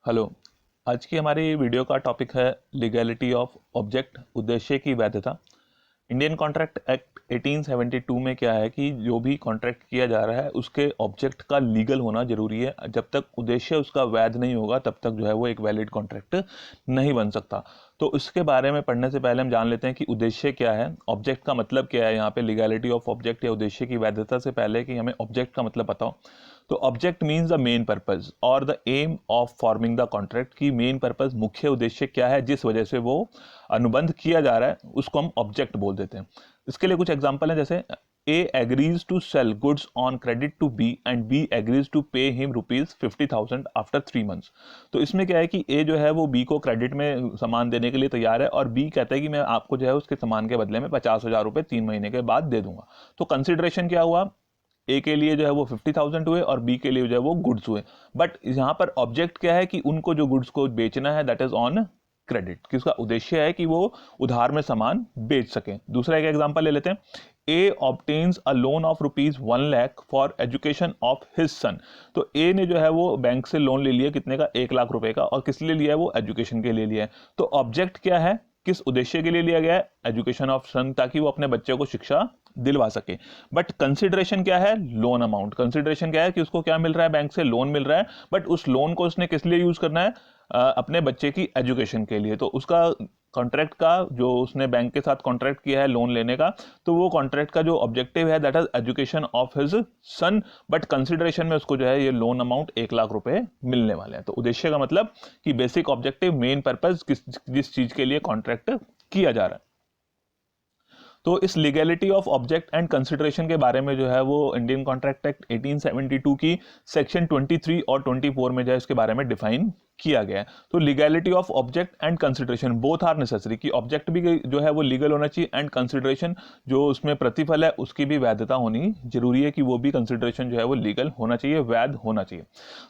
Hello. आज की हमारी वीडियो का टॉपिक है लीगैलिटी ऑफ ऑब्जेक्ट, उद्देश्य की वैधता। इंडियन कॉन्ट्रैक्ट एक्ट 1872 में क्या है कि जो भी कॉन्ट्रैक्ट किया जा रहा है उसके ऑब्जेक्ट का लीगल होना जरूरी है। जब तक उद्देश्य उसका वैध नहीं होगा तब तक जो है वो एक वैलिड कॉन्ट्रैक्ट नहीं बन सकता। तो इसके बारे में पढ़ने से पहले हम जान लेते हैं कि उद्देश्य क्या है, ऑब्जेक्ट का मतलब क्या है। यहाँ पे लीगैलिटी ऑफ ऑब्जेक्ट या उद्देश्य की वैधता से पहले कि हमें ऑब्जेक्ट का मतलब बताओ। तो object means the main purpose और the aim of forming the contract की मेन पर्पज, मुख्य उद्देश्य क्या है जिस वजह से वो अनुबंध किया जा रहा है, उसको हम ऑब्जेक्ट बोल देते हैं। इसके लिए कुछ एग्जांपल हैं, जैसे A agrees to sell goods on credit to B and B agrees to pay him ₹50,000 after 3 months. तो इसमें क्या है कि ए जो है वो बी को क्रेडिट में सामान देने के लिए तैयार है और बी कहता है कि मैं आपको जो है उसके सामान के बदले में ₹50,000 3 महीने के बाद दे दूंगा। तो कंसिडरेशन क्या हुआ, ए के लिए जो है वो 50,000 हुए और बी के लिए जो है वो गुड्स हुए। बट यहाँ पर ऑब्जेक्ट क्या है कि उनको जो गुड्स को बेचना है दैट इज ऑन क्रेडिट, कि उसका उद्देश्य है कि वो उधार में सामान बेच सके। दूसरा एक एग्जांपल ले लेते हैं। A obtains a loan of ₹1,00,000 for education of his son. तो ए ने जो है वो बैंक से लोन ले लिया, कितने का, ₹1,00,000 का, और किस लिए लिया है, वो एजुकेशन के लिए लिया है। तो ऑब्जेक्ट क्या है, किस उद्देश्य के लिए लिया गया है, एजुकेशन ऑफ सन, ताकि वो अपने बच्चे को शिक्षा दिलवा सके। बट कंसिडरेशन क्या है, लोन अमाउंट। कंसिडरेशन क्या है कि उसको क्या मिल रहा है, बैंक से लोन मिल रहा है, बट उस लोन को उसने किस लिए यूज करना है, अपने बच्चे की एजुकेशन के लिए। तो उसका कॉन्ट्रैक्ट का जो उसने बैंक के साथ कॉन्ट्रैक्ट किया है लोन लेने का, तो वो कॉन्ट्रैक्ट का जो ऑब्जेक्टिव है that is education of his sun, but consideration में उसको जो है ये लोन अमाउंट ₹1,00,000 मिलने वाले हैं। तो उद्देश्य का मतलब कि बेसिक ऑब्जेक्टिव, मेन पर्पज, जिस चीज के लिए कॉन्ट्रैक्ट किया जा रहा है। तो इस legality of object and consideration के बारे में जो है वो इंडियन कॉन्ट्रैक्ट एक्ट 1872 की सेक्शन 23 और 24 में जो है इसके बारे में डिफाइन किया गया है। तो legality of object and consideration both are necessary, कि ऑब्जेक्ट भी जो है वो लीगल होना चाहिए एंड कंसिडरेशन जो उसमें प्रतिफल है उसकी भी वैधता होनी जरूरी है, कि वो भी कंसिडरेशन जो है वो लीगल होना चाहिए, वैध होना चाहिए।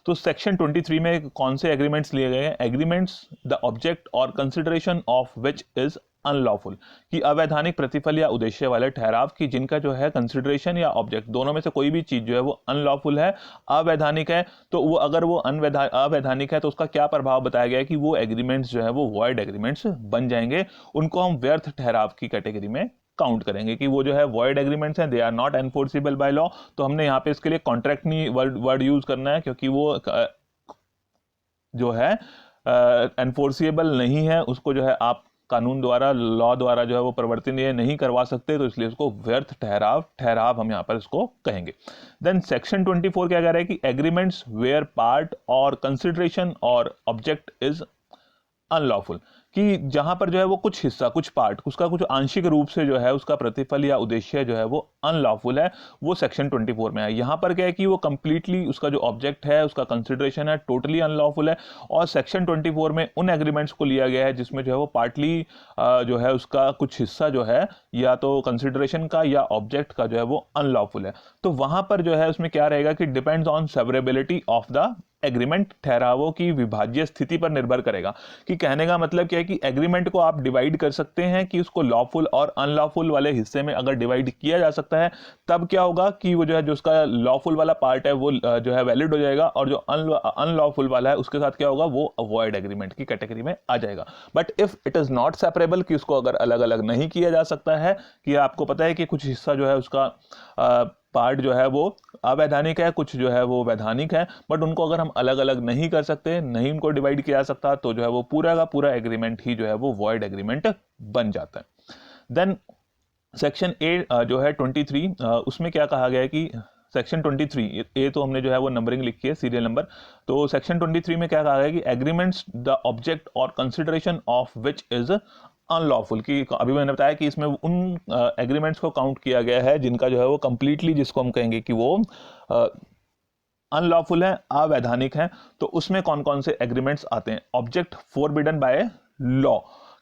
तो सेक्शन 23 में कौन से एग्रीमेंट्स लिए गए हैं, एग्रीमेंट्स द ऑब्जेक्ट और consideration of which is unlawful, कि अवैधानिक प्रतिफल या उद्देश्य वाले ठहराव की जिनका जो है कंसिडरेशन या ऑब्जेक्ट दोनों में से कोई भी चीज जो है वो अनलॉफुल है, अवैधानिक है। तो वो अगर वो अवैधानिक है तो उसका क्या प्रभाव बताया गया है कि वो एग्रीमेंट्स जो है वो वॉइड एग्रीमेंट्स बन जाएंगे, उनको हम व्यर्थ ठहराव की कैटेगरी में काउंट करेंगे, कि वो जो है वॉइड एग्रीमेंट्स हैं, they are not enforceable by law. तो हमने यहाँ पे इसके लिए कॉन्ट्रैक्ट नहीं वर्ड यूज करना है, क्योंकि वो जो है एनफोर्सिएबल नहीं है, उसको जो है आप कानून द्वारा, लॉ द्वारा जो है वो प्रवर्तनीय नहीं करवा सकते, तो इसलिए उसको व्यर्थ ठहराव हम यहां पर इसको कहेंगे। देन सेक्शन 24 क्या कह रहा है कि एग्रीमेंट्स वेयर पार्ट और कंसिडरेशन और ऑब्जेक्ट इज अनलॉफुल, कि जहां पर जो है वो कुछ हिस्सा, कुछ पार्ट, उसका कुछ आंशिक रूप से जो है उसका प्रतिफल या उद्देश्य जो है वो अनलॉफुल है, वो सेक्शन 24 में है। यहां पर क्या है कि वो कंप्लीटली उसका जो ऑब्जेक्ट है, उसका कंसिडरेशन है, टोटली अनलॉफुल है। और सेक्शन 24 में उन एग्रीमेंट्स को लिया गया है जिसमें जो है वो पार्टली जो है उसका कुछ हिस्सा जो है या तो कंसिडरेशन का या ऑब्जेक्ट का जो है वो अनलॉफुल है। तो वहां पर जो है उसमें क्या रहेगा कि depends on severability of the agreement, ठहरावों की विभाज्य स्थिति पर निर्भर करेगा। कि कहने का मतलब क्या है कि एग्रीमेंट को आप डिवाइड कर सकते हैं, कि उसको लॉफुल और अनलॉफुल वाले हिस्से में अगर डिवाइड किया जा सकता है तब क्या होगा कि वो जो है जो उसका लॉफुल वाला पार्ट है वो जो है वैलिड हो जाएगा, और जो अनलॉफुल वाला है उसके साथ क्या होगा, वो अवॉइड एग्रीमेंट की कैटेगरी में आ जाएगा। But if it is not separable, कि उसको अगर अलग अलग नहीं किया जा सकता है, कि आपको पता है कि कुछ हिस्सा जो है उसका पार्ट जो है वो अवैधानिक है, कुछ जो है वो वैधानिक है, बट उनको अगर हम अलग अलग नहीं कर सकते, नहीं उनको डिवाइड किया जा सकता, तो जो है वो पूरा का पूरा एग्रीमेंट ही जो है वो वॉइड एग्रीमेंट बन जाता है। देन सेक्शन ए जो है 23, उसमें क्या कहा गया है कि सेक्शन 23 ए तो हमने जो है वो नंबरिंग लिखी है, सीरियल नंबर। तो सेक्शन 23 में क्या कहा गया है कि एग्रीमेंट्स द ऑब्जेक्ट और consideration of which is unlawful, की अभी मैंने बताया कि इसमें उन एग्रीमेंट्स को काउंट किया गया है जिनका जो है वो कंप्लीटली, जिसको हम कहेंगे कि वो अनलॉफुल है, अवैधानिक है। तो उसमें कौन कौन से एग्रीमेंट्स आते हैं, ऑब्जेक्ट फोरबिडन बाय लॉ,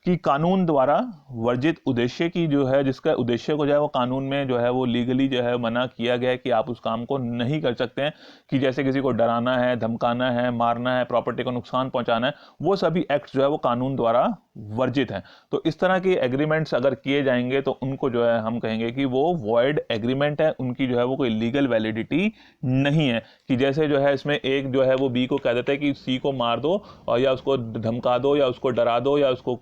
कि कानून द्वारा वर्जित उद्देश्य की जो है, जिसका उद्देश्य को जो है वो कानून में जो है वो लीगली जो है मना किया गया है कि आप उस काम को नहीं कर सकते हैं, कि जैसे किसी को डराना है, धमकाना है, मारना है, प्रॉपर्टी को नुकसान पहुंचाना है, वो सभी एक्ट जो है वो कानून द्वारा वर्जित हैं। तो इस तरह के एग्रीमेंट्स अगर किए जाएंगे तो उनको जो है हम कहेंगे कि वो वॉइड एग्रीमेंट है, उनकी जो है वो कोई लीगल वैलिडिटी नहीं है। कि जैसे जो है इसमें एक जो है वो बी को कह देता है कि सी को मार दो और या उसको धमका दो या उसको डरा दो या उसको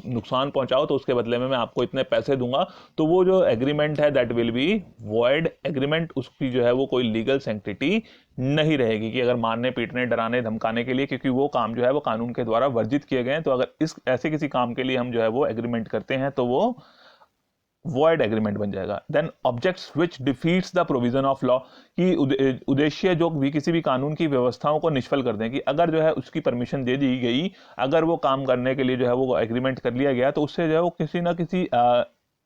नुकसान पहुंचाओ, तो उसके बदले में मैं आपको इतने पैसे दूंगा। तो वो जो एग्रीमेंट है that will be void agreement, उसकी जो है वो कोई लीगल सैंक्टिटी नहीं रहेगी कि अगर मारने पीटने डराने धमकाने के लिए, क्योंकि वो काम जो है वो कानून के द्वारा वर्जित किए गए हैं। तो अगर इस ऐसे किसी काम के लिए हम जो है वो एग्रीमेंट करते हैं तो वो वॉइड एग्रीमेंट बन जाएगा। Then objects which defeats the provision of law, कि उद्देश्य जो भी किसी भी कानून की व्यवस्थाओं को निष्फल कर दें, कि अगर जो है उसकी परमिशन दे दी गई, अगर वो काम करने के लिए जो है वो एग्रीमेंट कर लिया गया, तो उससे जो है वो किसी ना किसी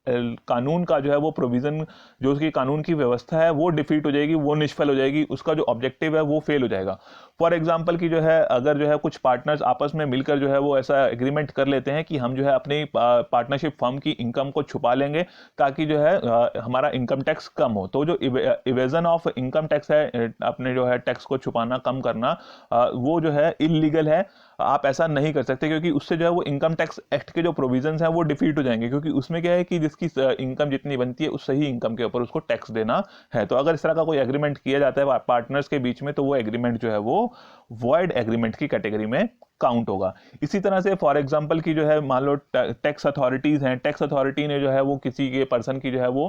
कानून का जो है वो प्रोविजन, जो उसकी कानून की व्यवस्था है वो डिफीट हो जाएगी, वो निष्फल हो जाएगी, उसका जो ऑब्जेक्टिव है वो फेल हो जाएगा। फॉर एग्जांपल कि जो है अगर जो है कुछ पार्टनर्स आपस में मिलकर जो है वो ऐसा एग्रीमेंट कर लेते हैं कि हम जो है अपनी पार्टनरशिप फर्म की इनकम को छुपा लेंगे ताकि जो है हमारा इनकम टैक्स कम हो। तो जो इवेजन ऑफ इनकम टैक्स है, अपने जो है टैक्स को छुपाना कम करना, वो जो है इलीगल है। आप ऐसा नहीं कर सकते क्योंकि उससे जो है वो इनकम टैक्स एक्ट के जो प्रोविजंस हैं वो डिफीट हो जाएंगे, क्योंकि उसमें क्या है कि जिसकी इनकम जितनी बनती है उस सही इनकम के ऊपर उसको टैक्स देना है। तो अगर इस तरह का कोई एग्रीमेंट किया जाता है पार्टनर्स के बीच में, तो वो एग्रीमेंट जो है वो वॉइड एग्रीमेंट की कैटेगरी में काउंट होगा। इसी तरह से फॉर एग्जांपल की जो है मान लो टैक्स अथॉरिटीज हैं, टैक्स अथॉरिटी ने जो है वो किसी के पर्सन की जो है वो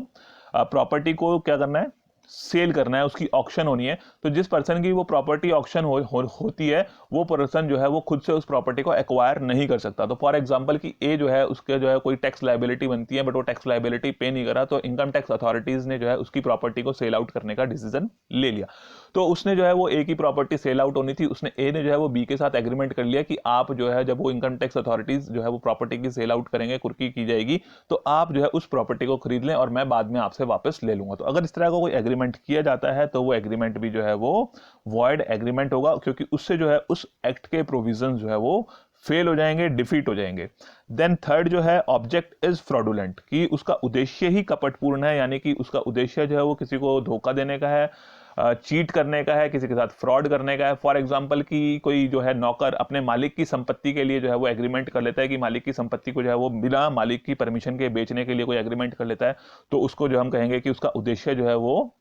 प्रॉपर्टी को क्या करना है, सेल करना है, उसकी ऑक्शन होनी है। तो जिस पर्सन की वो प्रॉपर्टी ऑक्शन होती है, वो पर्सन जो है वो खुद से उस प्रॉपर्टी को एक्वायर नहीं कर सकता। तो फॉर एग्जांपल कि ए जो है उसके जो है कोई टैक्स लायबिलिटी बनती है, बट वो टैक्स लायबिलिटी पे नहीं करा, तो इनकम टैक्स अथॉरिटीज ने जो है उसकी प्रॉपर्टी को सेल आउट करने का डिसीजन ले लिया। तो उसने जो है वो ए की प्रॉपर्टी सेल आउट होनी थी, उसने ए ने जो है वो बी के साथ एग्रीमेंट कर लिया कि आप जो है जब वो इनकम टैक्स अथॉरिटीज जो है वो प्रॉपर्टी की सेल आउट करेंगे, कुर्की की जाएगी, तो आप जो है उस प्रॉपर्टी को खरीद लें और मैं बाद में आपसे वापस ले लूंगा। तो अगर इस तरह का कोई एग्रीमेंट किया जाता है तो वो एग्रीमेंट भी जो है वो वॉइड एग्रीमेंट होगा, क्योंकि उससे जो है उस एक्ट के प्रोविजन जो है वो फेल हो जाएंगे, डिफीट हो जाएंगे। देन थर्ड जो है ऑब्जेक्ट इज फ्रॉडुलेंट, कि उसका उद्देश्य ही कपटपूर्ण है, यानी कि उसका उद्देश्य जो है वो किसी को धोखा देने का है, चीट करने का है, किसी के साथ फ्रॉड करने का है। फॉर एग्जांपल कि कोई जो है नौकर अपने मालिक की संपत्ति के लिए जो है वो एग्रीमेंट कर लेता है कि मालिक की संपत्ति को जो है वो बिना मालिक की परमिशन के बेचने के लिए कोई एग्रीमेंट कर लेता है, तो उसको जो हम कहेंगे कि उसका उद्देश्य जो है वो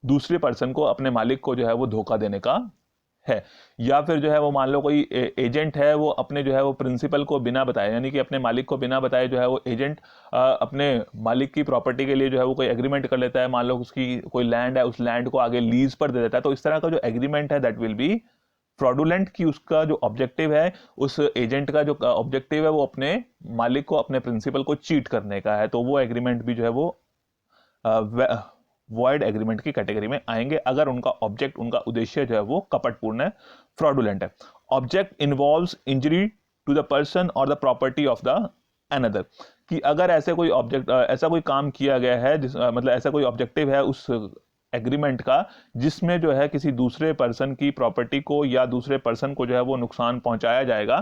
दूसरे पर्सन को, अपने मालिक को जो है वो धोखा देने का है। या फिर जो है वो मान लो कोई एजेंट है, वो अपने जो है वो प्रिंसिपल को बिना बताए, यानी कि अपने मालिक को बिना बताए जो है वो एजेंट अपने मालिक की प्रॉपर्टी के लिए जो है वो कोई एग्रीमेंट कर लेता है। मान लो उसकी कोई लैंड है, उस लैंड को आगे लीज पर दे देता है। तो इस तरह का जो एग्रीमेंट है दैट विल बी फ्रॉडुलेंट, की उसका जो ऑब्जेक्टिव है, उस एजेंट का जो ऑब्जेक्टिव है वो अपने मालिक को, अपने प्रिंसिपल को चीट करने का है। तो वो एग्रीमेंट भी जो है वो वॉइड एग्रीमेंट की कैटेगरी में आएंगे, अगर उनका ऑब्जेक्ट, उनका उद्देश्य जो है वो कपटपूर्ण है, फ्रॉडुलेंट है। Object involves injury to the person और the property of the another, कि अगर ऐसे कोई ऑब्जेक्ट, ऐसा कोई काम किया गया है मतलब ऐसा कोई ऑब्जेक्टिव है उस एग्रीमेंट का जिसमें जो है किसी दूसरे पर्सन की प्रॉपर्टी को या दूसरे पर्सन को जो है वो नुकसान पहुंचाया जाएगा,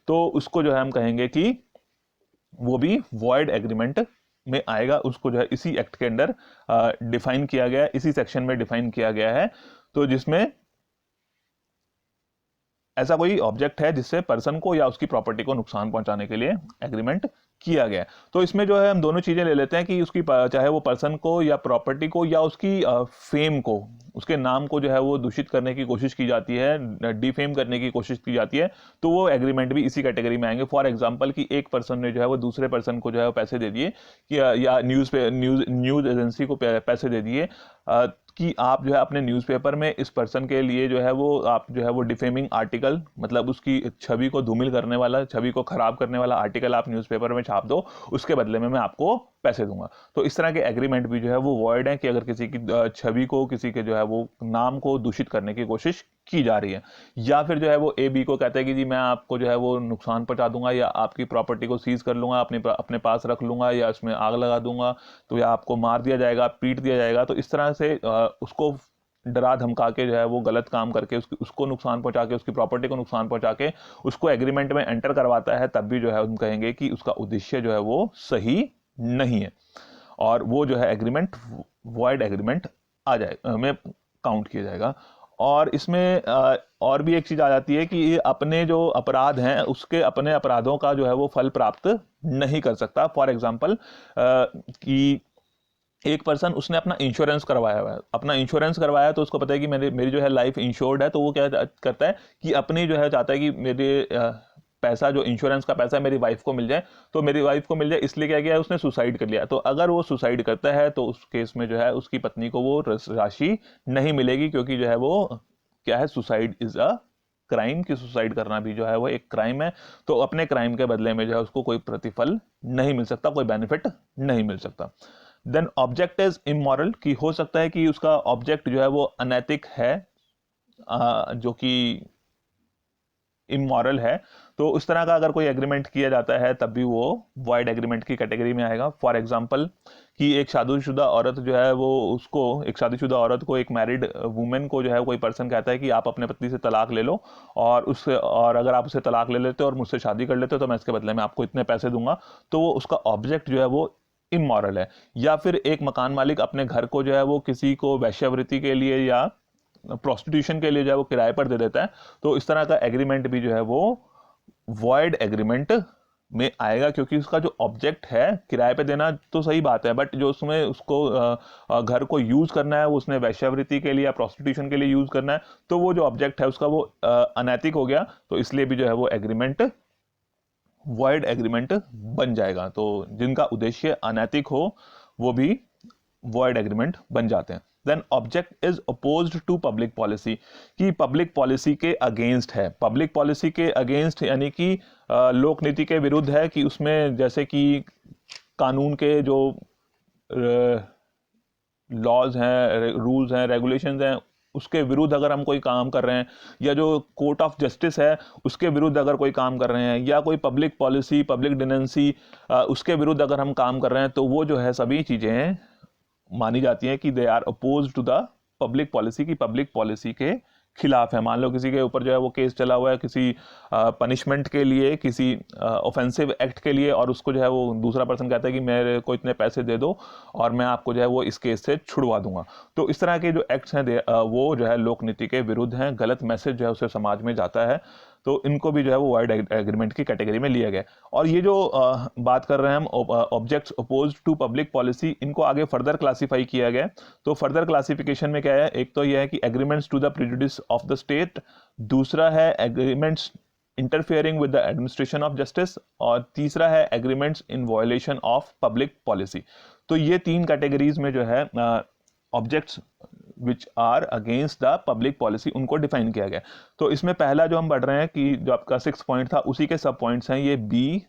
तो उसको जो है हम कहेंगे कि वो भी वॉइड एग्रीमेंट में आएगा। उसको जो है इसी एक्ट के अंदर डिफाइन किया गया है, इसी सेक्शन में डिफाइन किया गया है। तो जिसमें ऐसा कोई ऑब्जेक्ट है जिससे पर्सन को या उसकी प्रॉपर्टी को नुकसान पहुंचाने के लिए एग्रीमेंट किया गया है। तो इसमें जो है हम दोनों चीजें ले लेते हैं कि उसकी चाहे वो पर्सन को या प्रॉपर्टी को या उसकी फेम को, उसके नाम को जो है वो दूषित करने की कोशिश की जाती है, डिफेम करने की कोशिश की जाती है, तो वो एग्रीमेंट भी इसी कैटेगरी में आएंगे। फॉर एग्जांपल कि एक पर्सन ने जो है वो दूसरे पर्सन को जो है पैसे दे दिए कि या न्यूज एजेंसी को पैसे दे दिए कि आप जो है अपने न्यूज़पेपर में इस पर्सन के लिए जो है वो आप जो है वो डिफेमिंग आर्टिकल, मतलब उसकी छवि को धूमिल करने वाला, छवि को खराब करने वाला आर्टिकल आप न्यूज़पेपर में छाप दो, उसके बदले में मैं आपको पैसे दूंगा। तो इस तरह के एग्रीमेंट भी जो है वो वॉइड है, कि अगर किसी की छवि को, किसी के जो है वो नाम को दूषित करने की कोशिश की जा रही है। या फिर जो है वो ए बी को कहता है कि जी मैं आपको जो है वो नुकसान पहुंचा दूंगा, या आपकी प्रॉपर्टी को सीज कर लूंगा, अपने पास रख लूंगा, या उसमें आग लगा दूंगा, तो या आपको मार दिया जाएगा, पीट दिया जाएगा। तो इस तरह से उसको डरा धमका के जो है वो गलत काम करके उसको नुकसान पहुंचा के, उसकी प्रॉपर्टी को नुकसान पहुंचा के उसको एग्रीमेंट में एंटर करवाता है, तब भी जो है हम कहेंगे कि उसका उद्देश्य जो है वो सही नहीं है, और वो जो है एग्रीमेंट वॉइड एग्रीमेंट आ जाए में काउंट किया जाएगा। और इसमें और भी एक चीज आ जाती है कि ये अपने जो अपराध हैं उसके अपने अपराधों का जो है वो फल प्राप्त नहीं कर सकता। फॉर एग्जाम्पल कि एक पर्सन उसने अपना इंश्योरेंस करवाया हुआ है, अपना इंश्योरेंस करवाया तो उसको पता है कि मेरी जो है लाइफ इंश्योर्ड है, तो वो क्या करता है कि अपनी जो है चाहता है कि मेरे पैसा जो इंश्योरेंस का पैसा है मेरी वाइफ को मिल जाए, तो मेरी वाइफ को मिल जाए इसलिए क्या किया है उसने सुसाइड कर लिया। तो अगर वो सुसाइड करता है तो उस केस में जो है उसकी पत्नी को वो राशि नहीं मिलेगी, क्योंकि जो है वो क्या है, सुसाइड इज अ क्राइम, की सुसाइड करना भी जो है वो एक क्राइम है। तो अपने क्राइम के बदले में जो है उसको कोई प्रतिफल नहीं मिल सकता, कोई बेनिफिट नहीं मिल सकता। देन ऑब्जेक्ट इज इमोरल, कि हो सकता है कि उसका ऑब्जेक्ट जो है वो अनैतिक है, जो कि इमोरल है। तो उस तरह का अगर कोई एग्रीमेंट किया जाता है तब भी वो वॉइड एग्रीमेंट की कैटेगरी में आएगा। फॉर एग्जांपल कि एक शादीशुदा औरत जो है वो उसको, एक शादीशुदा औरत को एक मैरिड वुमेन को जो है कोई पर्सन कहता है कि आप अपने पति से तलाक ले लो, और अगर आप उसे तलाक ले लेते हो और मुझसे शादी कर लेते हो तो मैं इसके बदले में आपको इतने पैसे दूंगा, तो वो उसका ऑब्जेक्ट जो है वो इमोरल है। या फिर एक मकान मालिक अपने घर को जो है वो किसी को वैश्यावृत्ति के लिए या प्रोस्टिट्यूशन के लिए जो है वो किराए पर दे देता है, तो इस तरह का एग्रीमेंट भी जो है वो वॉइड एग्रीमेंट में आएगा, क्योंकि उसका जो ऑब्जेक्ट है, किराए पे देना तो सही बात है, बट जो उसमें उसको घर को यूज करना है, वो उसने वैश्यावृत्ति के लिए या प्रोस्टिट्यूशन के लिए यूज करना है, तो वो जो ऑब्जेक्ट है उसका वो अनैतिक हो गया, तो इसलिए भी जो है वो एग्रीमेंट वॉइड एग्रीमेंट बन जाएगा। तो जिनका उद्देश्य अनैतिक हो वो भी वॉइड एग्रीमेंट बन जाते हैं। Then object is opposed to public policy, कि पब्लिक पॉलिसी के अगेंस्ट है। पब्लिक पॉलिसी के अगेंस्ट यानी कि लोक नीति के विरुद्ध है, कि उसमें जैसे कि कानून के जो लॉज हैं, रूल्स हैं, रेगुलेशंस हैं, उसके विरुद्ध अगर हम कोई काम कर रहे हैं, या जो कोर्ट ऑफ जस्टिस है उसके विरुद्ध अगर कोई काम कर रहे हैं, या कोई पब्लिक पॉलिसी, पब्लिक डिनेंसी, उसके विरुद्ध अगर हम काम कर रहे हैं, तो वो जो है सभी चीज़ें मानी जाती हैं कि they are oppose to the public policy, की पब्लिक पॉलिसी के खिलाफ है। मान लो किसी के ऊपर जो है वो केस चला हुआ है किसी पनिशमेंट के लिए, किसी ऑफेंसिव एक्ट के लिए, और उसको जो है वो दूसरा पर्सन कहता है कि मेरे को इतने पैसे दे दो और मैं आपको जो है वो इस केस से छुड़वा दूंगा। तो इस तरह के जो एक्ट्स हैं वो जो है लोक नीति के विरुद्ध हैं, गलत मैसेज जो है उसे समाज में जाता है, तो इनको भी जो है वो वाइड एग्रीमेंट की कैटेगरी में लिया गया। और ये जो बात कर रहे हैं हम objects oppose to public policy, इनको आगे फर्दर क्लासीफाई किया गया। तो फर्दर क्लासिफिकेशन में क्या है, एक तो यह है कि agreements to the prejudice of the state, दूसरा है agreements interfering with the administration of justice, और तीसरा है agreements in violation of public policy. तो ये तीन कैटेगरीज में जो है objects which are against the public policy उनको डिफाइन किया गया। तो इसमें पहला जो हम बढ़ रहे हैं कि जो आपका 6 पॉइंट था उसी के सब पॉइंट्स हैं, ये बी,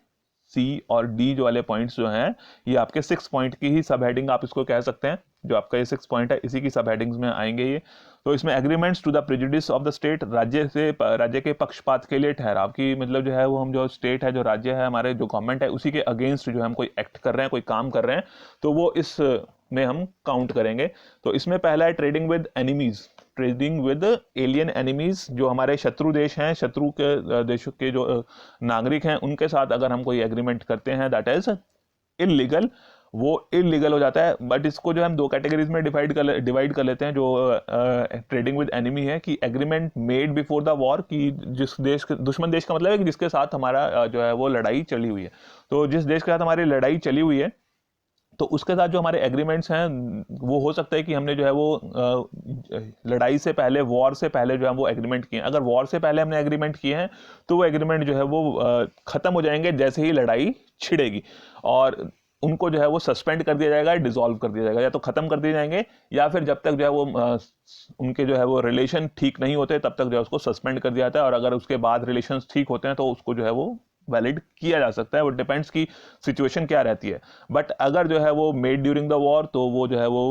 सी और डी जो वाले पॉइंट्स जो हैं ये आपके 6 पॉइंट की ही सब हेडिंग आप इसको कह सकते हैं। जो आपका ये 6 पॉइंट है इसी की सब हेडिंग्स में आएंगे ये। तो इसमें agreements to the prejudice of the state, राज्य के पक्षपात के लिए ठहराव, की मतलब जो है वो हम जो स्टेट है, जो राज्य है, हमारे जो गवर्नमेंट है, उसी के अगेंस्ट जो हम कोई एक्ट कर रहे हैं, कोई काम कर रहे हैं, तो वो इस में हम काउंट करेंगे। तो इसमें पहला है trading with enemies, trading with alien enemies, जो हमारे शत्रु देश हैं, शत्रु के देशों के जो नागरिक हैं, उनके साथ अगर हम कोई एग्रीमेंट करते हैं दैट इज इलीगल, वो इलीगल हो जाता है। बट इसको जो हम दो कैटेगरीज में डिवाइड कर लेते हैं। जो ट्रेडिंग विद एनिमी है कि agreement made before the war, कि जिस देश के, दुश्मन देश का मतलब है कि जिसके साथ हमारा जो है वो लड़ाई चली हुई है। तो जिस देश के साथ हमारी लड़ाई चली हुई है तो उसके साथ जो हमारे एग्रीमेंट्स हैं वो हो सकता है कि हमने जो है वो लड़ाई से पहले, वॉर से पहले जो है वो एग्रीमेंट किए हैं। अगर वॉर से पहले हमने एग्रीमेंट किए हैं तो वो एग्रीमेंट जो है वो ख़त्म हो जाएंगे जैसे ही लड़ाई छिड़ेगी, और उनको जो है वो सस्पेंड कर दिया जाएगा, डिसॉल्व कर दिया जाएगा, या तो ख़त्म कर दिए जाएंगे, या फिर जब तक जो है वो उनके जो है वो रिलेशन ठीक नहीं होते तब तक जो है उसको सस्पेंड कर दिया जाता है, और अगर उसके बाद रिलेशन ठीक होते हैं तो उसको जो है वो वैलिड किया जा सकता है। वो डिपेंड्स की सिचुएशन क्या रहती है। बट अगर जो है वो मेड ड्यूरिंग द वॉर तो वो जो है वो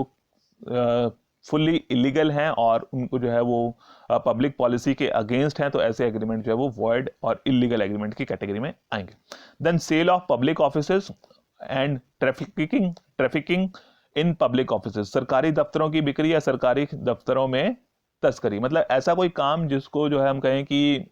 फुल्ली इलीगल हैं और उनको जो है वो पब्लिक पॉलिसी के अगेंस्ट हैं, तो ऐसे एग्रीमेंट जो है वो वॉइड और इलीगल एग्रीमेंट की कैटेगरी में आएंगे। Then sale of public offices and trafficking in public offices, सरकारी दफ्तरों की बिक्री या सरकारी दफ्तरों में तस्करी, मतलब ऐसा कोई काम जिसको जो है हम कहें कि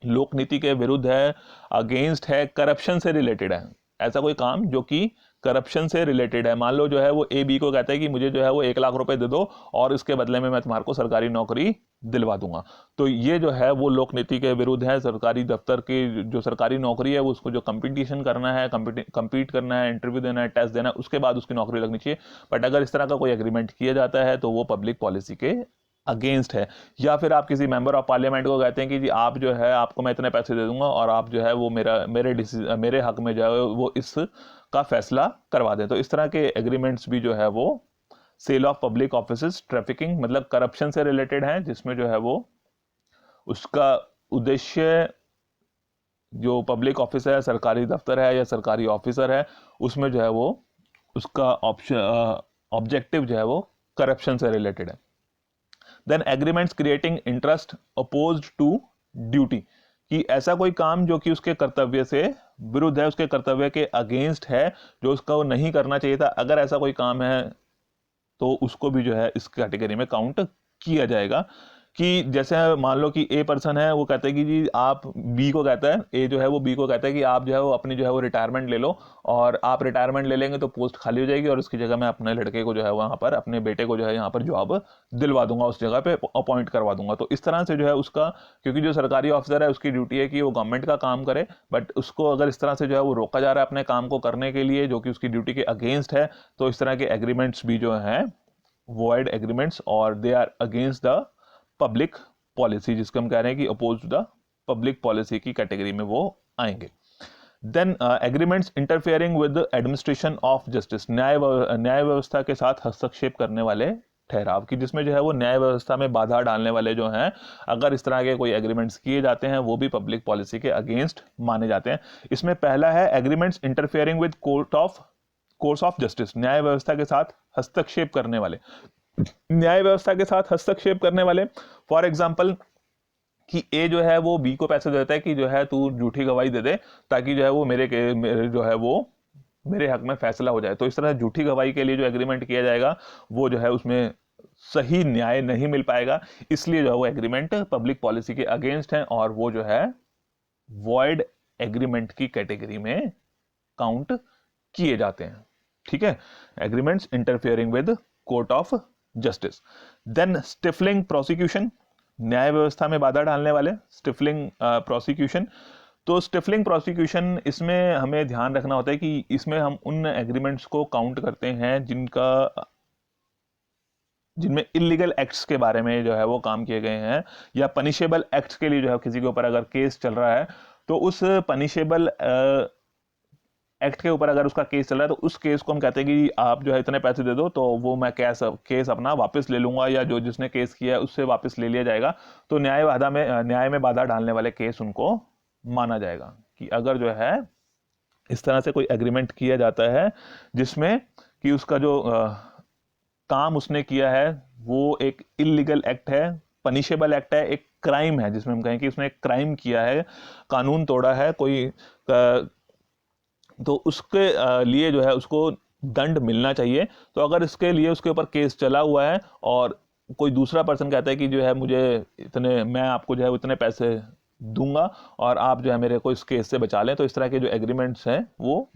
लोक नीति के विरुद्ध है, अगेंस्ट है, करप्शन से रिलेटेड है, ऐसा कोई काम जो कि करप्शन से रिलेटेड है। मान लो जो है वो ए बी को कहता है कि मुझे जो है वो 1 लाख रुपए दे दो और इसके बदले में मैं तुम्हारे को सरकारी नौकरी दिलवा दूंगा। तो ये जो है वो लोक नीति के विरुद्ध है। सरकारी दफ्तर की जो सरकारी नौकरी है वो उसको जो कंपटीशन करना है, compete करना है, इंटरव्यू देना है, टेस्ट देना है, उसके बाद उसकी नौकरी लगनी चाहिए। बट अगर इस तरह का कोई एग्रीमेंट किया जाता है तो वो पब्लिक पॉलिसी के अगेंस्ट है। या फिर आप किसी मेंबर ऑफ पार्लियामेंट को कहते हैं कि जी आप जो है, आपको मैं इतने पैसे दे दूंगा और आप जो है वो मेरे हक में जो है वो इस का फैसला करवा दें। तो इस तरह के एग्रीमेंट्स भी जो है वो sale of public offices, trafficking मतलब करप्शन से रिलेटेड है, जिसमें जो है वो उसका उद्देश्य जो पब्लिक ऑफिस है, सरकारी दफ्तर है या सरकारी ऑफिसर है, उसमें जो है वो उसका ऑब्जेक्टिव जो है वो करप्शन से रिलेटेड है। Then agreements creating interest opposed to duty, कि ऐसा कोई काम जो कि उसके कर्तव्य से विरुद्ध है, उसके कर्तव्य के अगेंस्ट है, जो उसका वो नहीं करना चाहिए था, अगर ऐसा कोई काम है तो उसको भी जो है इस कैटेगरी में काउंट किया जाएगा। कि जैसे मान लो कि ए पर्सन है, वो कहता है कि जी आप बी को कहता है, ए जो है वो बी को कहता है कि आप जो है वो अपनी जो है वो रिटायरमेंट ले लो, और आप रिटायरमेंट ले लेंगे तो पोस्ट खाली हो जाएगी और उसकी जगह मैं अपने लड़के को जो है वहाँ पर, अपने बेटे को जो है यहाँ पर जॉब दिलवा दूंगा, उस जगह पे अपॉइंट करवा दूंगा। तो इस तरह से जो है उसका, क्योंकि जो सरकारी ऑफिसर है उसकी ड्यूटी है कि वो गवर्नमेंट का काम करे, बट उसको अगर इस तरह से जो है वो रोका जा रहा है अपने काम को करने के लिए जो कि उसकी ड्यूटी के अगेंस्ट है, तो इस तरह के एग्रीमेंट्स भी जो हैं void agreements और they are against the public policy, जिसको हम कह रहे हैं कि oppose to the public policy की कैटेगरी में वो आएंगे। Then agreements interfering with administration of justice, न्याय व्यवस्था के साथ हस्तक्षेप करने वाले ठहराव, की जिसमें जो है वो न्याय व्यवस्था में बाधा डालने वाले जो हैं, अगर इस तरह के कोई एग्रीमेंट्स किए जाते हैं वो भी पब्लिक पॉलिसी के अगेंस्ट माने जाते हैं। इसमें पहला है agreements interfering with course of justice, न्याय व्यवस्था के साथ हस्तक्षेप करने वाले, न्याय व्यवस्था के साथ हस्तक्षेप करने वाले। फॉर एग्जाम्पल कि ए जो है वो बी को पैसे देता है कि जो है तू झूठी गवाही दे दे ताकि जो है वो मेरे जो है वो मेरे हक में फैसला हो जाए। तो इस तरह झूठी गवाही के लिए जो एग्रीमेंट किया जाएगा वो जो है उसमें सही न्याय नहीं मिल पाएगा, इसलिए जो है वो एग्रीमेंट पब्लिक पॉलिसी के अगेंस्ट है और वो जो है वॉइड एग्रीमेंट की कैटेगरी में काउंट किए जाते हैं। ठीक है, agreements interfering with court of justice. Then stifling prosecution, न्याय व्यवस्था में बाधा डालने वाले, स्टिफलिंग प्रोसिक्यूशन। तो स्टिफलिंग प्रोसिक्यूशन, इसमें हमें ध्यान रखना होता है कि इसमें हम उन एग्रीमेंट्स को काउंट करते हैं जिनमें इलीगल एक्ट्स के बारे में जो है वो काम किए गए हैं, या पनिशेबल एक्ट्स के लिए जो है किसी के ऊपर अगर केस चल रहा है तो उस पनिशेबल एक्ट के ऊपर अगर उसका केस चल रहा है तो उस केस को हम कहते हैं कि आप जो है इतने पैसे दे दो तो वो मैं केस अपना वापस ले लूंगा, या जो जिसने केस किया है उससे वापस ले लिया जाएगा। तो न्याय में बाधा डालने वाले केस उनको माना जाएगा। कि अगर जो है इस तरह से कोई एग्रीमेंट किया जाता है जिसमें कि उसका जो काम उसने किया है वो एक इलीगल एक्ट है, पनिशेबल एक्ट है, एक क्राइम है, जिसमें हम कहें कि उसने एक क्राइम किया है, कानून तोड़ा है कोई, तो उसके लिए जो है उसको दंड मिलना चाहिए। तो अगर इसके लिए उसके ऊपर केस चला हुआ है और कोई दूसरा पर्सन कहता है कि जो है मैं आपको जो है इतने पैसे दूंगा और आप जो है मेरे को इस केस से बचा लें, तो इस तरह के जो एग्रीमेंट्स हैं वो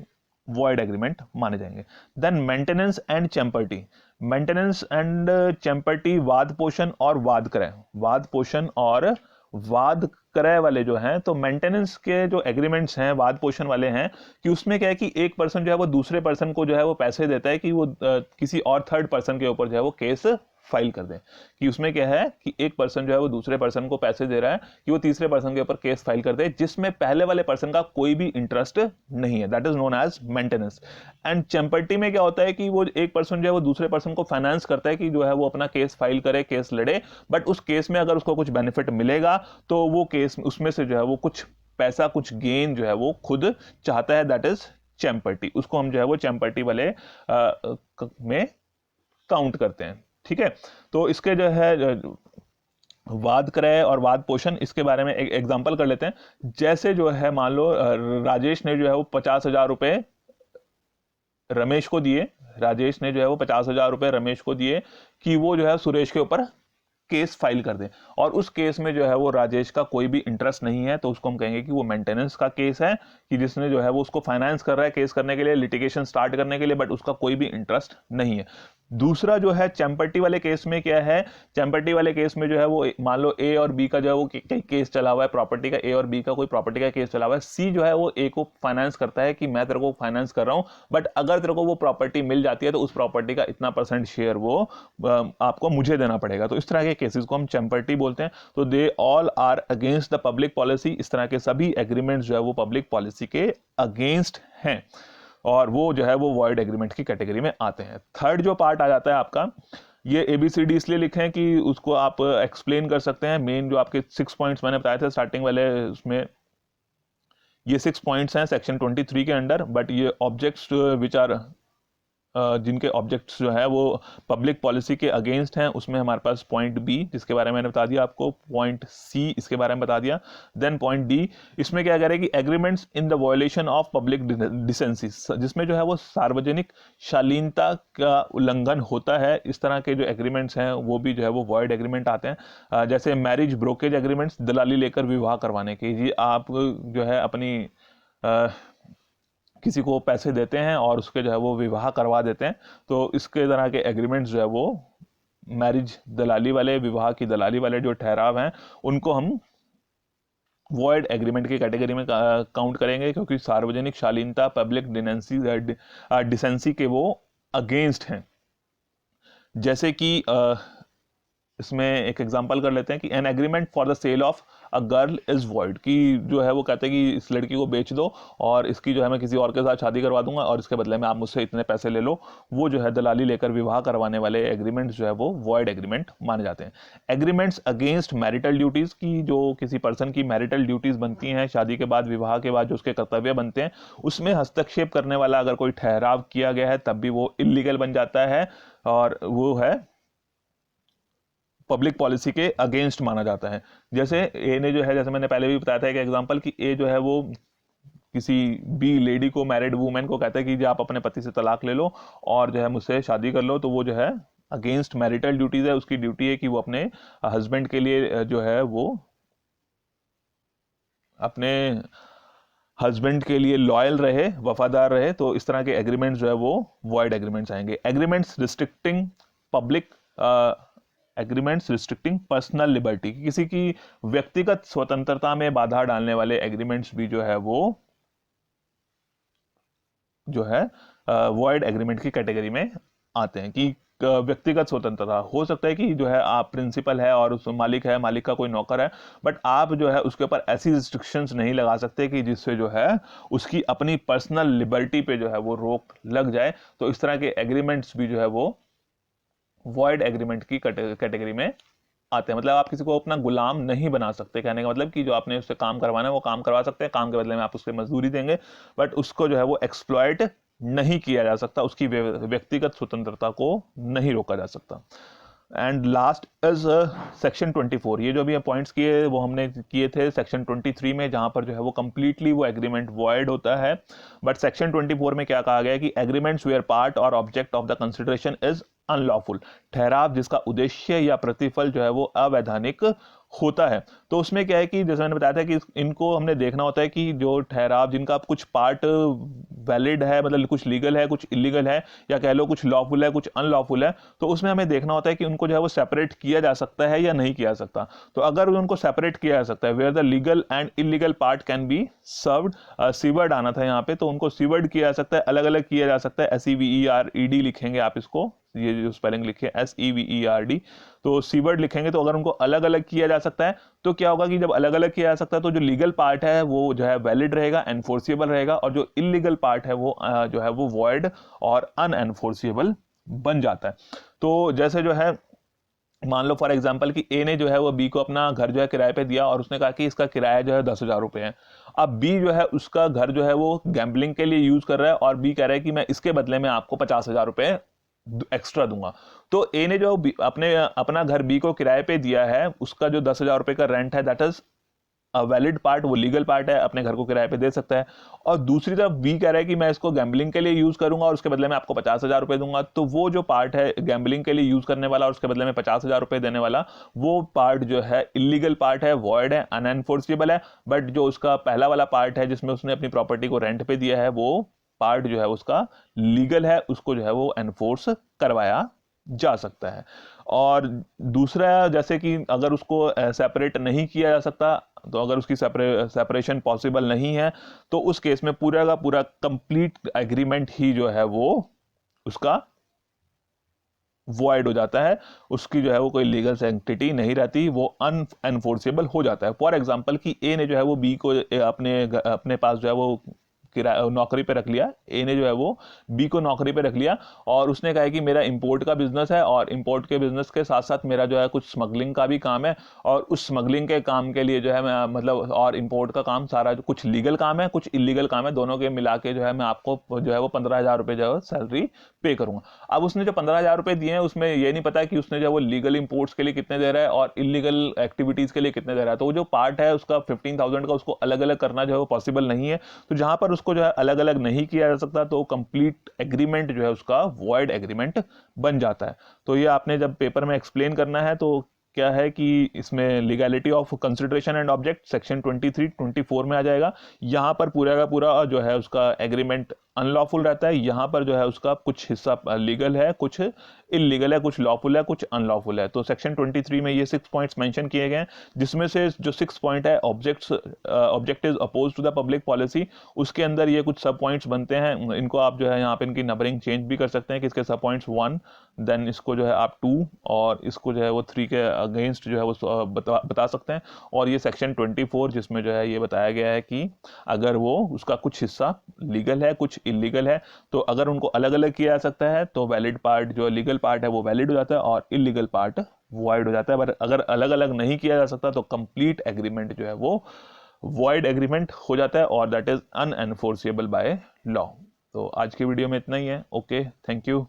वॉइड एग्रीमेंट माने जाएंगे। Then maintenance and champerty, maintenance and champerty वाद पोषण और वाद क्रय वाले जो हैं, तो मेंटेनेंस के जो एग्रीमेंट्स हैं वाद पोषण वाले हैं, कि उसमें क्या है कि एक पर्सन जो है वो दूसरे पर्सन को जो है वो पैसे देता है कि वो किसी और थर्ड पर्सन के ऊपर जो है वो केस फाइल कर दें। कि उसमें क्या है कि एक पर्सन जो है वो दूसरे पर्सन को पैसे दे रहा है कि वो तीसरे पर्सन के ऊपर केस फाइल कर दे जिसमें पहले वाले पर्सन का कोई भी इंटरेस्ट नहीं है, that is known as maintenance. And champerty में क्या होता है कि वो एक पर्सन जो है वो दूसरे पर्सन को फाइनेंस करता है कि जो है वो अपना केस फाइल करे, केस लड़े, बट उस केस में अगर उसको कुछ बेनिफिट मिलेगा तो वो केस उसमें से जो है वो कुछ पैसा, कुछ गेन जो है वो खुद चाहता है, दैट इज चैम्पर्टी। उसको हम जो है वो चैम्पर्टी वाले में काउंट करते हैं। ठीक है, तो इसके जो है वाद क्रय और वाद पोषण, इसके बारे में एक एग्जांपल कर लेते हैं। जैसे जो है मान लो राजेश ने जो है वो 50,000 रुपए रमेश को दिए, राजेश ने जो है वो 50,000 रुपए रमेश को दिए कि वो जो है सुरेश के ऊपर केस फाइल कर दे, और उस केस में जो है वो राजेश का कोई भी इंटरेस्ट नहीं है, तो उसको हम कहेंगे कि वो मेंटेनेंस का केस है, कि जिसने जो है वो उसको फाइनेंस कर रहा है केस करने के लिए, लिटिगेशन स्टार्ट करने के लिए, बट उसका कोई भी इंटरेस्ट नहीं है। दूसरा जो है चैम्पर्टी वाले केस में क्या है, चैम्पर्टी वाले केस में जो है वो मान लो ए और बी का जो है वो केस चला हुआ है प्रॉपर्टी का, ए और बी का कोई प्रॉपर्टी का केस चला हुआ है, सी जो है वो ए को फाइनेंस करता है कि मैं तेरे को फाइनेंस कर रहा हूं, बट अगर तेरे को वो प्रॉपर्टी मिल जाती है तो उस प्रॉपर्टी का इतना % शेयर वो आपको मुझे देना पड़ेगा। तो इस तरह के केसेस को हम चैम्पर्टी बोलते हैं। तो they all are against the public policy, इस तरह के सभी एग्रीमेंट्स जो है वो पब्लिक पॉलिसी के अगेंस्ट हैं और वो जो है वो वॉइड एग्रीमेंट की कैटेगरी में आते हैं। थर्ड जो पार्ट आ जाता है आपका, ये ABCD इसलिए लिखे हैं कि उसको आप एक्सप्लेन कर सकते हैं। मेन जो आपके 6 पॉइंट्स मैंने बताए थे स्टार्टिंग वाले उसमें, ये 6 पॉइंट्स हैं सेक्शन 23 के अंडर, बट ये ऑब्जेक्ट्स विच आर जिनके ऑब्जेक्ट्स जो है वो पब्लिक पॉलिसी के अगेंस्ट हैं, उसमें हमारे पास पॉइंट बी जिसके बारे में मैंने बता दिया आपको, पॉइंट सी इसके बारे में बता दिया, देन पॉइंट डी इसमें क्या कह रहे हैं कि agreements in the violation of public decency, जिसमें जो है वो सार्वजनिक शालीनता का उल्लंघन होता है, इस तरह के जो एग्रीमेंट्स हैं वो भी जो है वो वॉइड एग्रीमेंट आते हैं। जैसे मैरिज ब्रोकेज एग्रीमेंट्स, दलाली लेकर विवाह करवाने के, जी आप जो है अपनी किसी को पैसे देते हैं और उसके जो है वो विवाह करवा देते हैं, तो इसके तरह के एग्रीमेंट्स जो है वो मैरिज दलाली वाले, विवाह की दलाली वाले जो ठहराव हैं उनको हम वॉइड एग्रीमेंट की कैटेगरी में काउंट करेंगे, क्योंकि सार्वजनिक शालीनता पब्लिक डिसेंसी के वो अगेंस्ट हैं। जैसे कि इसमें एक एग्जांपल कर लेते हैं कि an agreement for the sale of a girl is void, कि जो है वो कहते हैं कि इस लड़की को बेच दो और इसकी जो है मैं किसी और के साथ शादी करवा दूंगा और इसके बदले में आप मुझसे इतने पैसे ले लो, वो जो है दलाली लेकर विवाह करवाने वाले एग्रीमेंट्स जो है वो वॉइड एग्रीमेंट माने जाते हैं। एग्रीमेंट्स अगेंस्ट मैरिटल ड्यूटीज, की जो किसी पर्सन की मैरिटल ड्यूटीज बनती हैं शादी के बाद, विवाह के बाद जो उसके कर्तव्य बनते हैं, उसमें हस्तक्षेप करने वाला अगर कोई ठहराव किया गया है तब भी वो इलीगल बन जाता है और वो है पब्लिक पॉलिसी के अगेंस्ट माना जाता है। जैसे ए ने जो है, जैसे मैंने पहले भी बताया था एक एग्जांपल, कि ए जो है वो किसी बी लेडी को, मैरिड वुमेन को कहता है कि आप अपने पति से तलाक ले लो और जो है मुझसे शादी कर लो, तो वो जो है अगेंस्ट मैरिटल ड्यूटीज है, उसकी ड्यूटी है कि वो अपने हस्बैंड के लिए जो है वो अपने हस्बैंड के लिए लॉयल रहे, वफादार रहे, तो इस तरह के एग्रीमेंट्स जो है वो वॉइड एग्रीमेंट्स आएंगे। Agreements restricting public agreements restricting personal liberty, किसी की व्यक्तिगत स्वतंत्रता में बाधा डालने वाले एग्रीमेंट्स भी जो है वो जो है वॉइड एग्रीमेंट की कैटेगरी में आते हैं। कि व्यक्तिगत स्वतंत्रता हो सकता है कि जो है आप प्रिंसिपल है और उस मालिक है, मालिक का कोई नौकर है, बट आप जो है उसके ऊपर ऐसी रिस्ट्रिक्शंस नहीं लगा सकते कि जिससे जो है उसकी अपनी पर्सनल लिबर्टी पे जो है वो रोक लग जाए। तो इस तरह के एग्रीमेंट्स भी जो है वो वॉइड एग्रीमेंट की कैटेगरी में आते हैं। मतलब आप किसी को अपना गुलाम नहीं बना सकते, कहने का मतलब कि जो आपने उससे काम करवाना है वो काम करवा सकते हैं, काम के बदले में आप उससे मजदूरी देंगे, बट उसको जो है वो एक्सप्लॉइट नहीं किया जा सकता, उसकी व्यक्तिगत स्वतंत्रता को नहीं रोका जा सकता। एंड लास्ट इज सेक्शन 24, ये जो भी पॉइंट्स किए वो हमने किए थे सेक्शन 23 में, जहां पर जो है वो कंप्लीटली वो एग्रीमेंट वॉइड होता है। बट सेक्शन 24 में क्या कहा गया है कि एग्रीमेंट्स वेयर पार्ट और object of the consideration is unlawful, ठहराव जिसका उद्देश्य या प्रतिफल जो है वो अवैधानिक होता है। तो उसमें क्या है कि जैसे मैंने बताया था कि इनको हमने देखना होता है कि जो ठहराव जिनका कुछ पार्ट वैलिड है, मतलब कुछ लीगल है, कुछ इलीगल है, या कह लो कुछ लॉफुल है, कुछ अनलॉफुल है, तो उसमें हमें देखना होता है कि उनको जो है वो सेपरेट किया जा सकता है या नहीं किया जा सकता। तो अगर उनको सेपरेट किया जा सकता है, where the legal and illegal part can be served, severed आना था यहाँ पे, तो उनको सीवर्ड किया जा सकता है, अलग अलग किया जा सकता है, SEVERED लिखेंगे आप इसको, ये जो स्पेलिंग लिखी है SEVERD, तो सीवर्ड लिखेंगे। तो अगर उनको अलग अलग किया जा सकता है तो क्या होगा कि जब अलग अलग किया जा सकता है तो जो लीगल पार्ट है वो जो है वैलिड रहेगा, एनफोर्सिबल रहेगा, और जो इलीगल पार्ट है वो जो है वो वॉइड और अनएनफोर्सिबल बन जाता है। तो जैसे जो है मान लो फॉर एग्जांपल कि ए ने जो है वो बी को अपना घर जो है किराए पे दिया और उसने कहा कि इसका किराया जो है 10,000 रुपए है। अब बी जो है उसका घर जो है वो गैम्बलिंग के लिए यूज कर रहा है और बी कह रहा है कि मैं इसके बदले में आपको 50,000 रुपए एक्स्ट्रा दूंगा। तो ए ने जो अपना घर बी को किराए पे दिया है, उसका जो 10,000 रुपए का रेंट है, दैट इज वैलिड पार्ट, वो लीगल पार्ट है, अपने घर को किराए पे दे सकता है। और दूसरी तरफ बी कह रहा है कि मैं इसको गैम्बलिंग के लिए यूज करूंगा और उसके बदले में आपको 50,000 रुपए दूंगा। तो वो जो पार्ट है गैम्बलिंग के लिए यूज करने वाला और उसके बदले में 50,000 रुपए देने वाला, वो पार्ट जो है इलीगल पार्ट है, वॉइड है, अनएनफोर्सिबल है। बट जो उसका पहला वाला पार्ट है जिसमें उसने अपनी प्रॉपर्टी को रेंट पे दिया है, वो पार्ट जो है उसका लीगल है, उसको जो है वो एनफोर्स करवाया जा सकता है। और दूसरा, जैसे कि अगर उसको सेपरेट नहीं किया जा सकता, तो अगर उसकी सेपरेशन पॉसिबल नहीं है, तो उस केस में पूरा का पूरा कंप्लीट एग्रीमेंट ही जो है वो उसका वॉइड हो जाता है, उसकी जो है वो कोई लीगल सेंटिटी नहीं रहती, वो अनएनफोर्सेबल हो जाता है। फॉर एग्जांपल कि ए ने जो है वो बी को अपने पास जो है वो नौकरी पे रख लिया, ए ने जो है वो बी को नौकरी पे रख लिया, और उसने कहा है कि मेरा इंपोर्ट का बिजनेस है, और इंपोर्ट के बिजनेस के साथ साथ मेरा जो है कुछ स्मगलिंग का भी काम है, और उस स्मगलिंग के काम के लिए जो है मैं मतलब, और इंपोर्ट का काम सारा जो कुछ लीगल काम है कुछ इलीगल काम है, दोनों के मिला के जो है मैं आपको जो है वो 15,000 रुपये जो है सैलरी पे करूंगा। अब उसने जो 15,000 रुपये दिए हैं, उसमें ये नहीं पता कि उसने जो है वो लीगल इंपोर्ट्स के लिए कितने दे रहा है और इलीगल एक्टिविटीज के लिए कितने दे रहा है, तो वो जो पार्ट है उसका 15,000 का उसको अलग अलग करना जो है वो पॉसिबल नहीं है। तो जहां पर उसको जो है अलग अलग नहीं किया जा सकता, तो कंप्लीट एग्रीमेंट जो है उसका वॉइड एग्रीमेंट बन जाता है। तो ये आपने जब पेपर में एक्सप्लेन करना है, तो क्या है कि इसमें legality of consideration and object section 23-24 में आ जाएगा। यहाँ पर पूरा का पूरा जो है उसका एग्रीमेंट अनलॉफुल रहता है, यहाँ पर जो है उसका कुछ हिस्सा लीगल है, कुछ इलीगल है, कुछ लॉफुल है, कुछ अनलॉफुल है। तो सेक्शन 23 में ये 6 पॉइंट्स मेंशन किए गए हैं, जिसमें से जो 6 पॉइंट है, object is oppose to the public policy, उसके अंदर ये कुछ सब पॉइंट्स बनते हैं। इनको आप जो है यहाँ पे इनकी नंबरिंग चेंज भी कर सकते हैं कि इसके सब पॉइंट्स 1, देन इसको जो है आप 2, और इसको जो है वो 3 के अगेंस्ट जो है वो बता सकते हैं। और ये सेक्शन 24 जिसमें जो है ये बताया गया है कि अगर वो उसका कुछ हिस्सा लीगल है कुछ इलीगल है, तो अगर उनको अलग अलग किया जा सकता है, तो वैलिड पार्ट जो लीगल पार्ट है वो वैलिड हो जाता है, और इलीगल पार्ट वॉइड हो जाता है। बट अगर अलग अलग नहीं किया जा सकता, तो कंप्लीट एग्रीमेंट जो है वो वॉइड एग्रीमेंट हो जाता है, और दैट इज अनएनफोर्सेबल बाय लॉ। तो आज की वीडियो में इतना ही है। Okay, thank you.